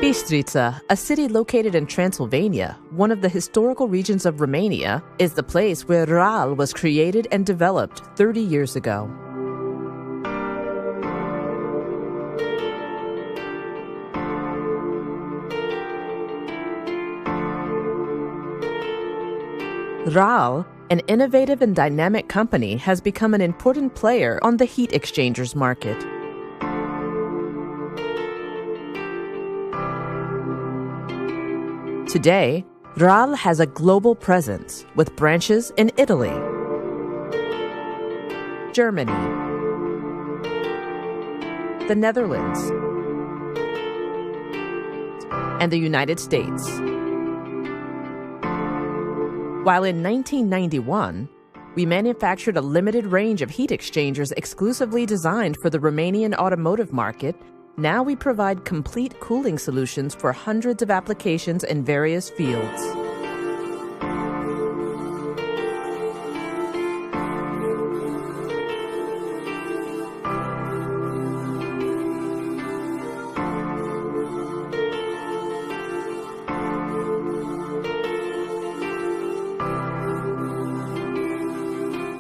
Bistrița, a city located in Transylvania, one of the historical regions of Romania, is the place where RAAL was created and developed 30 years ago. RAAL, an innovative and dynamic company, has become an important player on the heat exchangers market. Today, RAAL has a global presence with branches in Italy, Germany, the Netherlands, and the United States. While in 1991, we manufactured a limited range of heat exchangers exclusively designed for the Romanian automotive market, now we provide complete cooling solutions for hundreds of applications in various fields.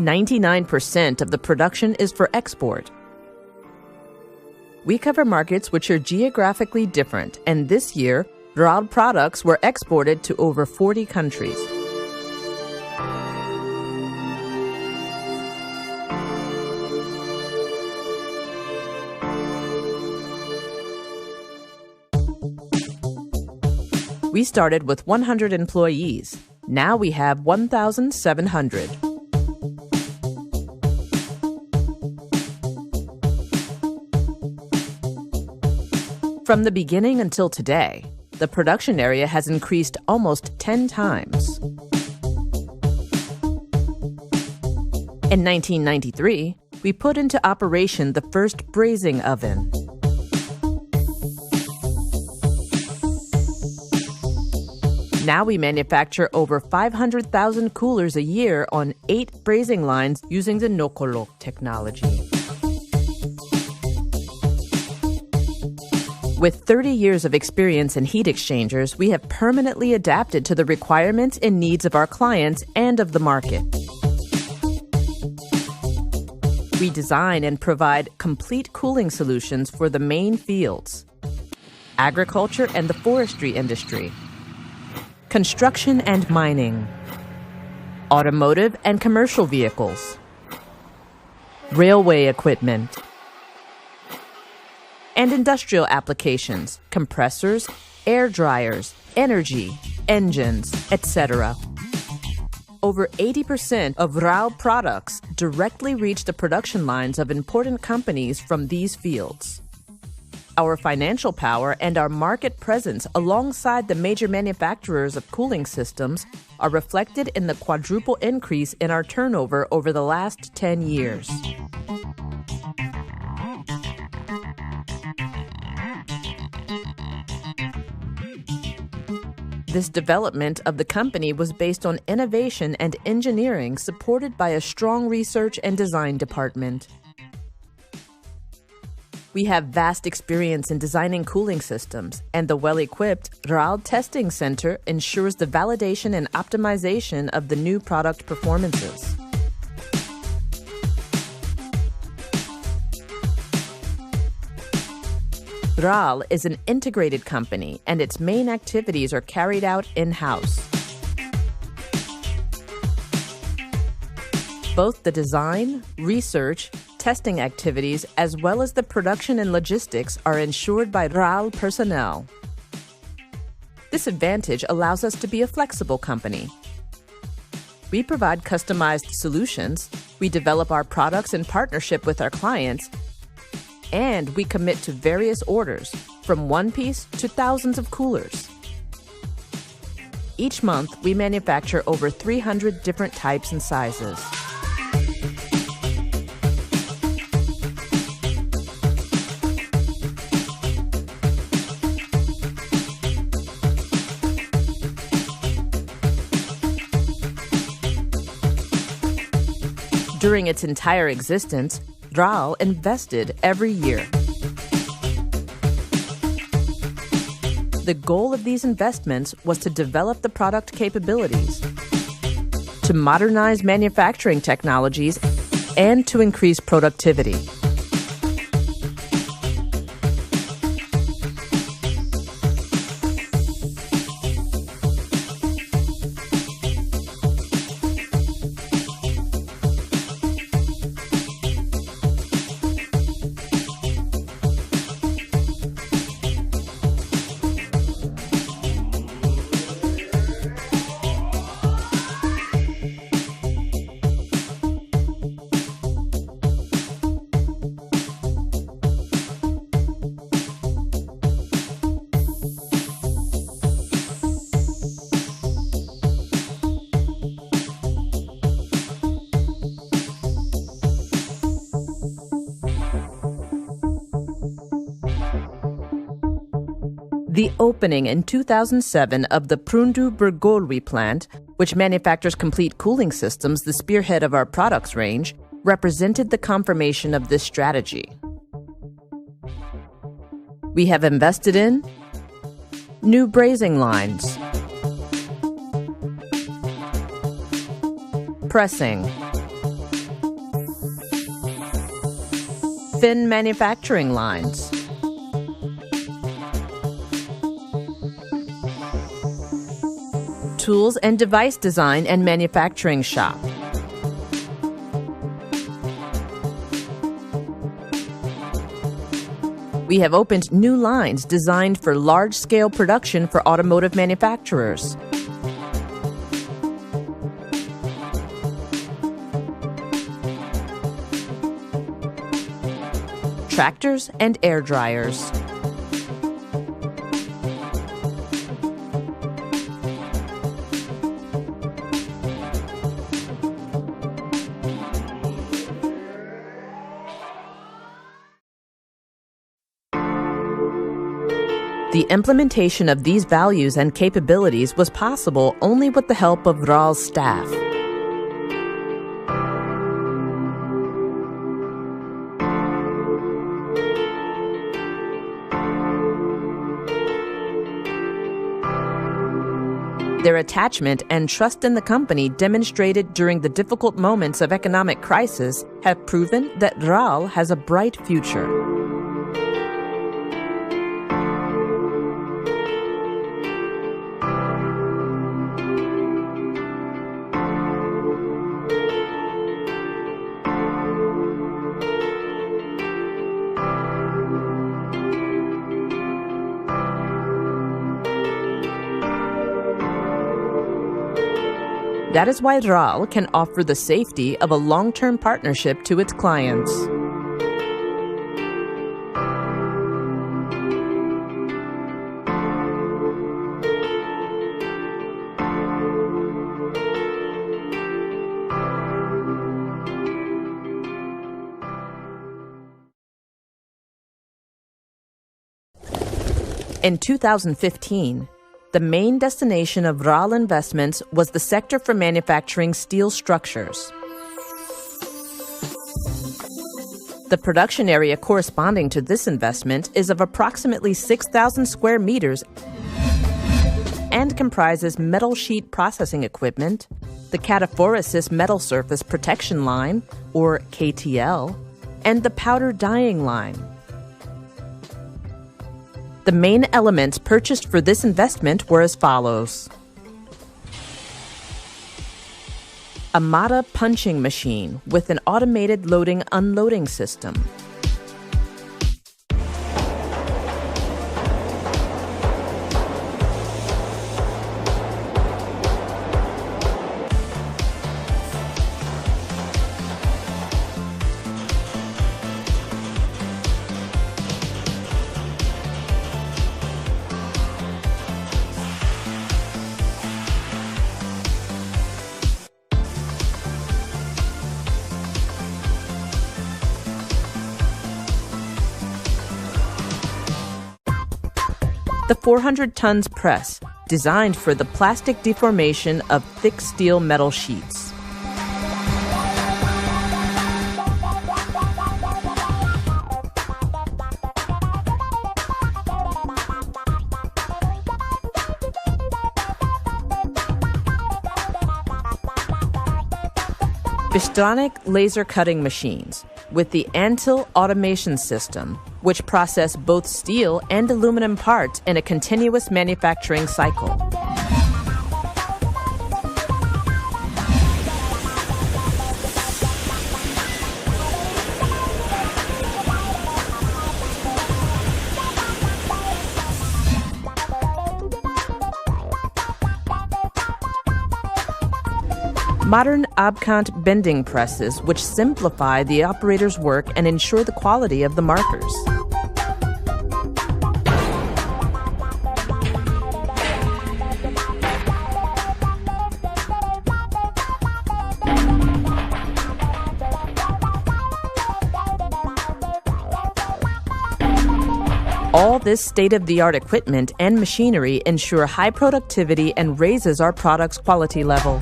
"99% of the production is for export. We cover markets which are geographically different, and this year, RAAL products were exported to over 40 countries. We started with 100 employees. Now we have 1,700. From the beginning until today, the production area has increased almost 10 times. In 1993, we put into operation the first brazing oven. Now we manufacture over 500,000 coolers a year on 8 brazing lines using the Nocolok technology. With 30 years of experience in heat exchangers, we have permanently adapted to the requirements and needs of our clients and of the market. We design and provide complete cooling solutions for the main fields: agriculture and the forestry industry, construction and mining, automotive and commercial vehicles, railway equipment, and industrial applications, compressors, air dryers, energy, engines, etc. Over 80% of RAAL products directly reach the production lines of important companies from these fields. Our financial power and our market presence alongside the major manufacturers of cooling systems are reflected in the quadruple increase in our turnover over the last 10 years. This development of the company was based on innovation and engineering supported by a strong research and design department. We have vast experience in designing cooling systems, and the well-equipped RAAL Testing Center ensures the validation and optimization of the new product performances. RAAL is an integrated company, and its main activities are carried out in-house. Both the design, research, testing activities, as well as the production and logistics are ensured by RAAL personnel. This advantage allows us to be a flexible company. We provide customized solutions, we develop our products in partnership with our clients, and we commit to various orders, from one piece to thousands of coolers. Each month, we manufacture over 300 different types and sizes. During its entire existence, RAAL invested every year. The goal of these investments was to develop the product capabilities, to modernize manufacturing technologies, and to increase productivity. The opening in 2007 of the Prundu Bergolwi plant, which manufactures complete cooling systems, the spearhead of our products range, represented the confirmation of this strategy. We have invested in new brazing lines, pressing, fin manufacturing lines, tools and device design and manufacturing shop, we have opened new lines designed for large-scale production for automotive manufacturers, tractors and air dryers, the implementation of these values and capabilities was possible only with the help of RAAL's staff. Their attachment and trust in the company demonstrated during the difficult moments of economic crisis have proven that RAAL has a bright future. That is why RAAL can offer the safety of a long-term partnership to its clients. In 2015, the main destination of RAAL investments was the sector for manufacturing steel structures. The production area corresponding to this investment is of approximately 6,000 square meters and comprises metal sheet processing equipment, the cataphoresis metal surface protection line, or KTL, and the powder dyeing line. The main elements purchased for this investment were as follows: a Mata punching machine with an automated loading-unloading system, the 400 tons press, designed for the plastic deformation of thick steel metal sheets. Fistronic laser cutting machines with the Antil automation system, which process both steel and aluminum parts in a continuous manufacturing cycle. Modern Abkant bending presses, which simplify the operator's work and ensure the quality of the markers. All this state-of-the-art equipment and machinery ensure high productivity and raises our product's quality level.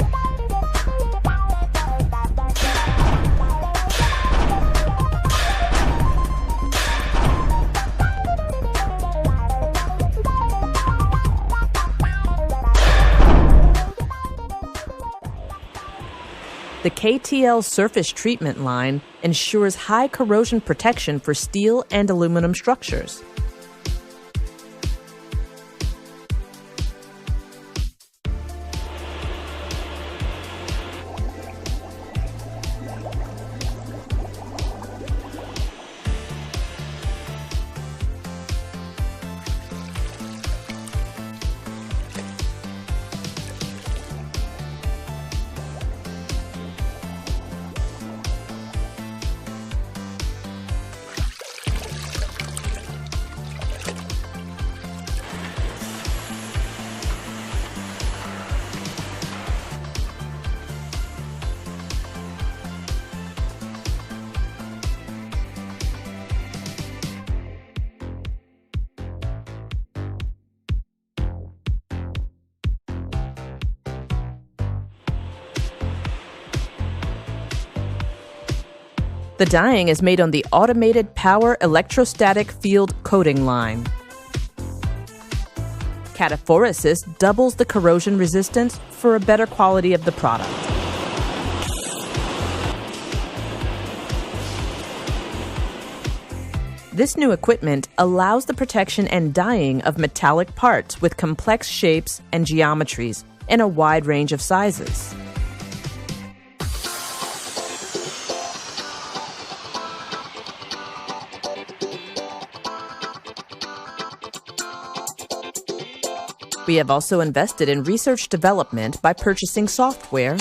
The KTL surface treatment line ensures high corrosion protection for steel and aluminum structures. The dyeing is made on the automated power electrostatic field coating line. Cataphoresis doubles the corrosion resistance for a better quality of the product. This new equipment allows the protection and dyeing of metallic parts with complex shapes and geometries in a wide range of sizes. We have also invested in research development by purchasing software,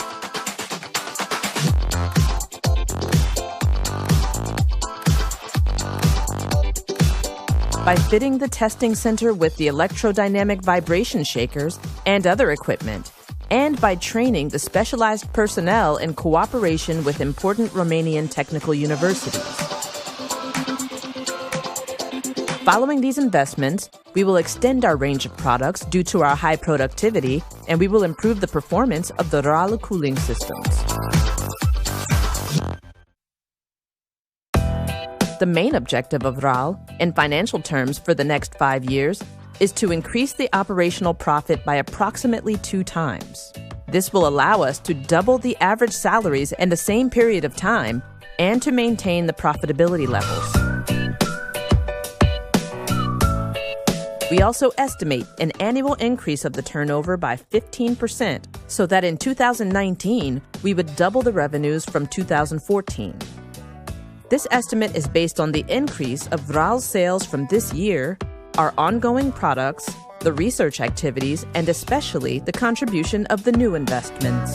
by fitting the testing center with the electrodynamic vibration shakers and other equipment, and by training the specialized personnel in cooperation with important Romanian technical universities. Following these investments, we will extend our range of products due to our high productivity, and we will improve the performance of the RAAL cooling systems. The main objective of RAAL, in financial terms for the next 5 years, is to increase the operational profit by approximately 2 times. This will allow us to double the average salaries in the same period of time and to maintain the profitability levels. We also estimate an annual increase of the turnover by 15%, so that in 2019, we would double the revenues from 2014. This estimate is based on the increase of RAAL sales from this year, our ongoing products, the research activities, and especially the contribution of the new investments.